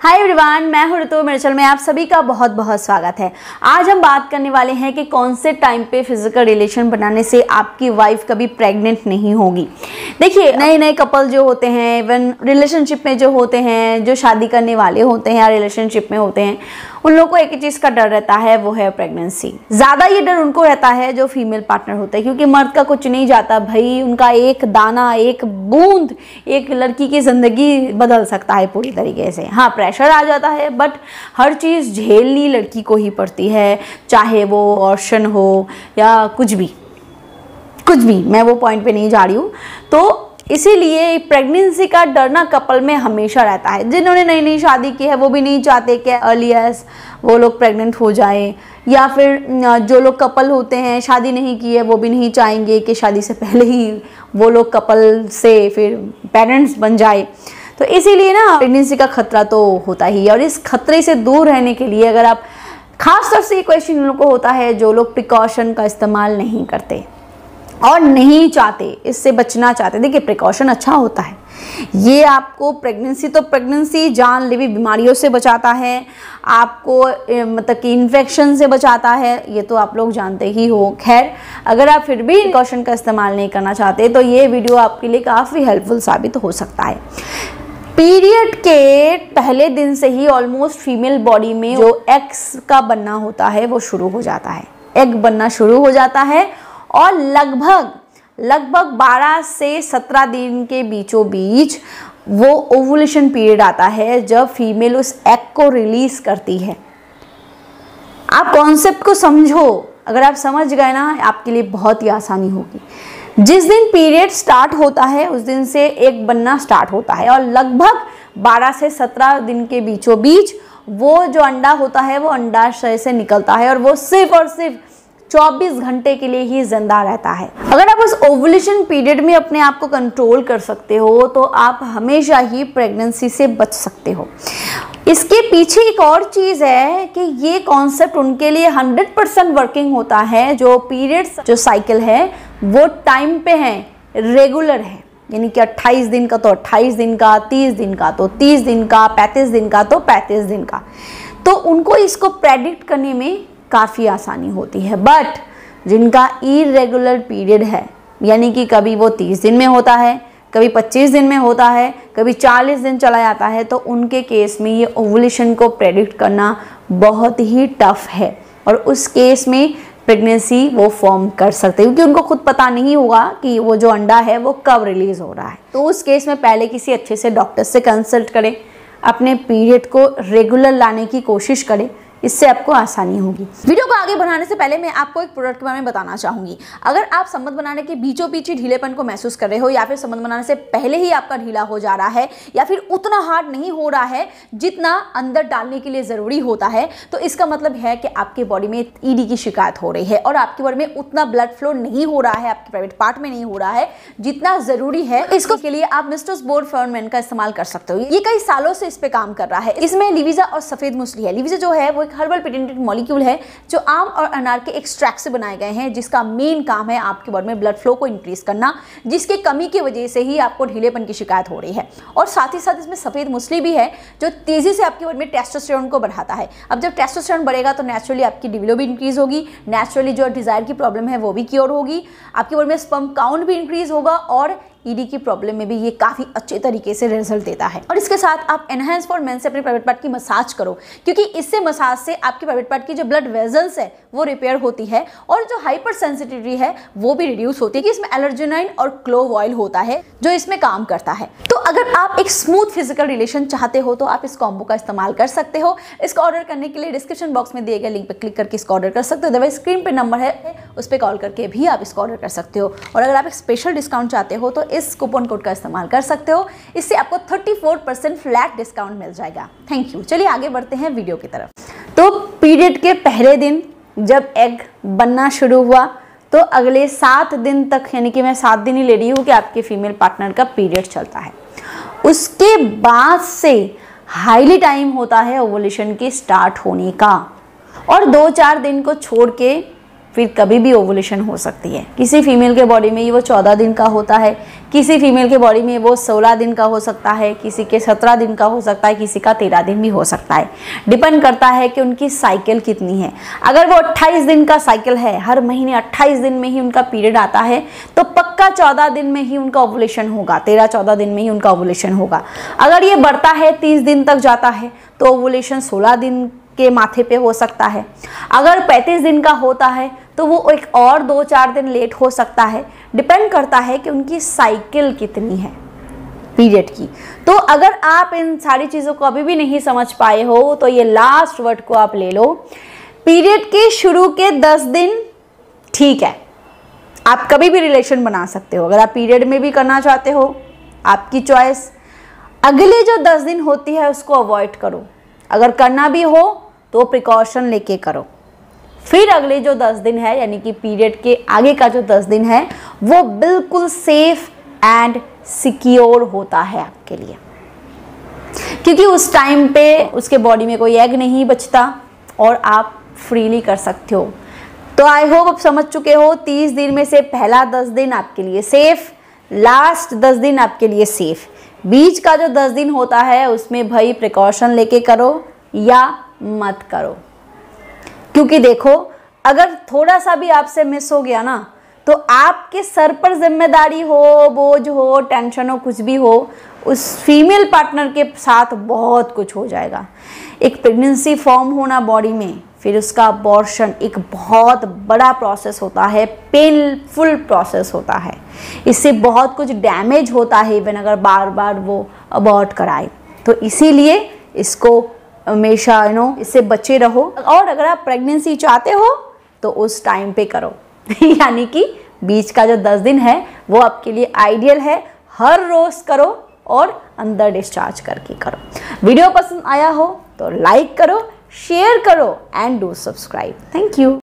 Hi everyone, मैं हूं ऋतु। मेरे चैनल में आप सभी का बहुत बहुत स्वागत है। आज हम बात करने वाले हैं कि कौन से टाइम पे फिजिकल रिलेशन बनाने से आपकी वाइफ कभी प्रेग्नेंट नहीं होगी। देखिए, नए नए कपल जो होते हैं, इवन रिलेशनशिप में जो होते हैं, जो शादी करने वाले होते हैं या रिलेशनशिप में होते हैं, उन लोगों को एक ही चीज़ का डर रहता है, वो है प्रेगनेंसी। ज़्यादा ये डर उनको रहता है जो फीमेल पार्टनर होता है, क्योंकि मर्द का कुछ नहीं जाता भाई। उनका एक दाना, एक बूंद एक लड़की की ज़िंदगी बदल सकता है पूरी तरीके से। हाँ, प्रेशर आ जाता है, बट हर चीज़ झेलनी लड़की को ही पड़ती है, चाहे वो ऑप्शन हो या कुछ भी। मैं वो पॉइंट पे नहीं जा रही हूँ। तो इसीलिए प्रेगनेंसी का डर ना कपल में हमेशा रहता है। जिन्होंने नई नई शादी की है वो भी नहीं चाहते कि अर्लीस्ट वो लोग प्रेग्नेंट हो जाएं, या फिर जो लोग कपल होते हैं शादी नहीं की है वो भी नहीं चाहेंगे कि शादी से पहले ही वो लोग कपल से फिर पेरेंट्स बन जाए। तो इसीलिए ना प्रेगनेंसी का खतरा तो होता ही है। और इस खतरे से दूर रहने के लिए अगर आप, खास तौर से ये क्वेश्चन उन लोगों को होता है जो लोग प्रिकॉशन का इस्तेमाल नहीं करते और नहीं चाहते, इससे बचना चाहते। देखिए, प्रिकॉशन अच्छा होता है, ये आपको प्रेगनेंसी जानलेवा बीमारियों से बचाता है, आपको मतलब कि इन्फेक्शन से बचाता है, ये तो आप लोग जानते ही हो। खैर, अगर आप फिर भी प्रिकॉशन का इस्तेमाल नहीं करना चाहते तो ये वीडियो आपके लिए काफ़ी हेल्पफुल साबित हो सकता है। पीरियड के पहले दिन से ही ऑलमोस्ट फीमेल बॉडी में जो एग्स का बनना होता है वो शुरू हो जाता है। एग बनना शुरू हो जाता है और लगभग 12 से 17 दिन के बीचों बीच वो ओवुलेशन पीरियड आता है, जब फीमेल उस एग को रिलीज करती है। आप कॉन्सेप्ट को समझो, अगर आप समझ गए ना, आपके लिए बहुत ही आसानी होगी। जिस दिन पीरियड स्टार्ट होता है उस दिन से एग बनना स्टार्ट होता है, और लगभग 12 से 17 दिन के बीचों बीच वो जो अंडा होता है वो अंडाशय से निकलता है, और वो सिर्फ और सिर्फ 24 घंटे के लिए ही जिंदा रहता है। अगर आप उस ओवुलेशन पीरियड में अपने आप को कंट्रोल कर सकते हो तो आप हमेशा ही प्रेगनेंसी से बच सकते हो। इसके पीछे एक और चीज़ है कि ये कॉन्सेप्ट उनके लिए 100% वर्किंग होता है जो पीरियड्स जो साइकिल है वो टाइम पे है, रेगुलर है। यानी कि 28 दिन का तो 28 दिन का, 30 दिन का तो 30 दिन का, 35 दिन का तो 35 दिन का। तो उनको इसको प्रेडिक्ट करने में काफ़ी आसानी होती है। बट जिनका इरेगुलर पीरियड है, यानी कि कभी वो 30 दिन में होता है, कभी 25 दिन में होता है, कभी 40 दिन चला जाता है, तो उनके केस में ये ओवुलेशन को प्रेडिक्ट करना बहुत ही टफ है। और उस केस में प्रेगनेंसी वो फॉर्म कर सकते हैं, क्योंकि उनको खुद पता नहीं होगा कि वो जो अंडा है वो कब रिलीज हो रहा है। तो उस केस में पहले किसी अच्छे से डॉक्टर से कंसल्ट करें, अपने पीरियड को रेगुलर लाने की कोशिश करें, इससे आपको आसानी होगी। वीडियो को आगे बढ़ाने से पहले मैं आपको एक प्रोडक्ट के बारे में बताना चाहूंगी। अगर आप संबंध बनाने के बीचों बीच ही ढीलेपन को महसूस कर रहे हो, या फिर संबंध बनाने से पहले ही आपका ढीला हो जा रहा है, या फिर उतना हार्ड नहीं हो रहा है जितना अंदर डालने के लिए जरूरी होता है, तो इसका मतलब है कि आपके बॉडी में ईडी की शिकायत हो रही है और आपकी बॉडी में उतना ब्लड फ्लो नहीं हो रहा है, आपके प्राइवेट पार्ट में नहीं हो रहा है जितना जरूरी है। इसको के लिए आप मिस्टर्स बोर्ड फॉर्मेन का इस्तेमाल कर सकते हो। ये कई सालों से इस पे काम कर रहा है। इसमें लिविजा और सफेद मूसली है। लिविजा जो है वो हर्बल पेटेंटेड मॉलिक्यूल है जो आम और अनार के एक्सट्रैक्ट से बनाए गए हैं, जिसका मेन काम है आपके बॉडी में ब्लड फ्लो को इंक्रीज करना, जिसके कमी की वजह से ही आपको ढीलेपन की शिकायत हो रही है। और साथ ही साथ इसमें सफेद मूसली भी है जो तेजी से आपके बॉडी में टेस्टोस्टेरोन को बढ़ाता है। अब जब टेस्टोस्टेरोन बढ़ेगा तो नेचुरली आपकी लिबिडो भी इंक्रीज होगी, नेचुरली जो डिजायर की प्रॉब्लम है वो भी क्योर होगी, आपकी बॉडी में स्पर्म काउंट भी इंक्रीज होगा, और ईडी की प्रॉब्लम में भी ये काफ़ी अच्छे तरीके से रिजल्ट देता है। और इसके साथ आप एनहांस फॉर मेन से अपने प्राइवेट पार्ट की मसाज करो, क्योंकि इससे मसाज से आपके प्राइवेट पार्ट की जो ब्लड वेजल्स है वो रिपेयर होती है, और जो हाइपर सेंसिटिविटी है वो भी रिड्यूस होती है। कि इसमें एलर्जेनाइन और क्लोव ऑयल होता है जो इसमें काम करता है। तो अगर आप एक स्मूथ फिजिकल रिलेशन चाहते हो तो आप इस कॉम्बो का इस्तेमाल कर सकते हो। इसका ऑर्डर करने के लिए डिस्क्रिप्शन बॉक्स में दिए गए लिंक पर क्लिक करके इसका ऑर्डर कर सकते हो। अदरवाइज स्क्रीन पे नंबर है, उस पर कॉल करके भी आप इसका ऑर्डर कर सकते हो। और अगर आप एक स्पेशल डिस्काउंट चाहते हो तो इस कूपन कोड का इस्तेमाल कर सकते हो। इससे आपको 34% फ्लैट डिस्काउंट मिल जाएगा। Thank you. चलिए आगे बढ़ते हैं वीडियो की तरफ। तो पीरियड के पहले दिन जब एग बनना शुरू हुआ तो अगले 7 दिन तक, यानी कि मैं 7 दिन ही ले रही हूँ कि आपके फीमेल पार्टनर का पीरियड चलता है। उसके बाद से हाईली टाइम होता है ओवुलेशन के स्टार्ट होने का, और 2-4 दिन को छोड़ के फिर कभी भी ओवुलेशन हो सकती है। किसी फीमेल के बॉडी में ये वो 14 दिन का होता है, किसी फीमेल के बॉडी में वो 16 दिन का हो सकता है, किसी के 17 दिन का हो सकता है, किसी का 13 दिन भी हो सकता है। डिपेंड करता है कि उनकी साइकिल कितनी है। अगर वो 28 दिन का साइकिल है, हर महीने 28 दिन में ही उनका पीरियड आता है, तो पक्का 14 दिन में ही उनका ओवुलेशन होगा, 13-14 दिन में ही उनका ओवुलेशन होगा। अगर ये बढ़ता है 30 दिन तक जाता है तो ओवुलेशन 16 दिन के माथे पे हो सकता है। अगर 35 दिन का होता है तो वो एक और 2-4 दिन लेट हो सकता है। डिपेंड करता है कि उनकी साइकिल कितनी है पीरियड की। तो अगर आप इन सारी चीज़ों को अभी भी नहीं समझ पाए हो तो ये लास्ट वर्ड को आप ले लो। पीरियड के शुरू के 10 दिन ठीक है, आप कभी भी रिलेशन बना सकते हो। अगर आप पीरियड में भी करना चाहते हो, आपकी चॉइस। अगले जो 10 दिन होती है उसको अवॉइड करो। अगर करना भी हो तो प्रिकॉशन लेके करो। फिर अगले जो 10 दिन है, यानी कि पीरियड के आगे का जो 10 दिन है, वो बिल्कुल सेफ एंड सिक्योर होता है आपके लिए, क्योंकि उस टाइम पे उसके बॉडी में कोई एग नहीं बचता और आप फ्रीली कर सकते हो। तो आई होप आप समझ चुके हो। 30 दिन में से पहला 10 दिन आपके लिए सेफ, लास्ट 10 दिन आपके लिए सेफ। बीच का जो 10 दिन होता है उसमें भाई प्रिकॉशन लेके करो या मत करो, क्योंकि देखो अगर थोड़ा सा भी आपसे मिस हो गया ना तो आपके सर पर जिम्मेदारी हो, बोझ हो, टेंशन हो, कुछ भी हो, उस फीमेल पार्टनर के साथ बहुत कुछ हो जाएगा। एक प्रेगनेंसी फॉर्म होना बॉडी में, फिर उसका अबॉर्शन एक बहुत बड़ा प्रोसेस होता है, पेनफुल प्रोसेस होता है। इससे बहुत कुछ डैमेज होता है इवन अगर बार बार वो अबॉर्ट कराए। तो इसीलिए इसको हमेशा इससे बचे रहो। और अगर आप प्रेगनेंसी चाहते हो तो उस टाइम पे करो यानी कि बीच का जो 10 दिन है वो आपके लिए आइडियल है। हर रोज करो और अंदर डिस्चार्ज करके करो। वीडियो पसंद आया हो तो लाइक करो, शेयर करो and do subscribe. Thank you.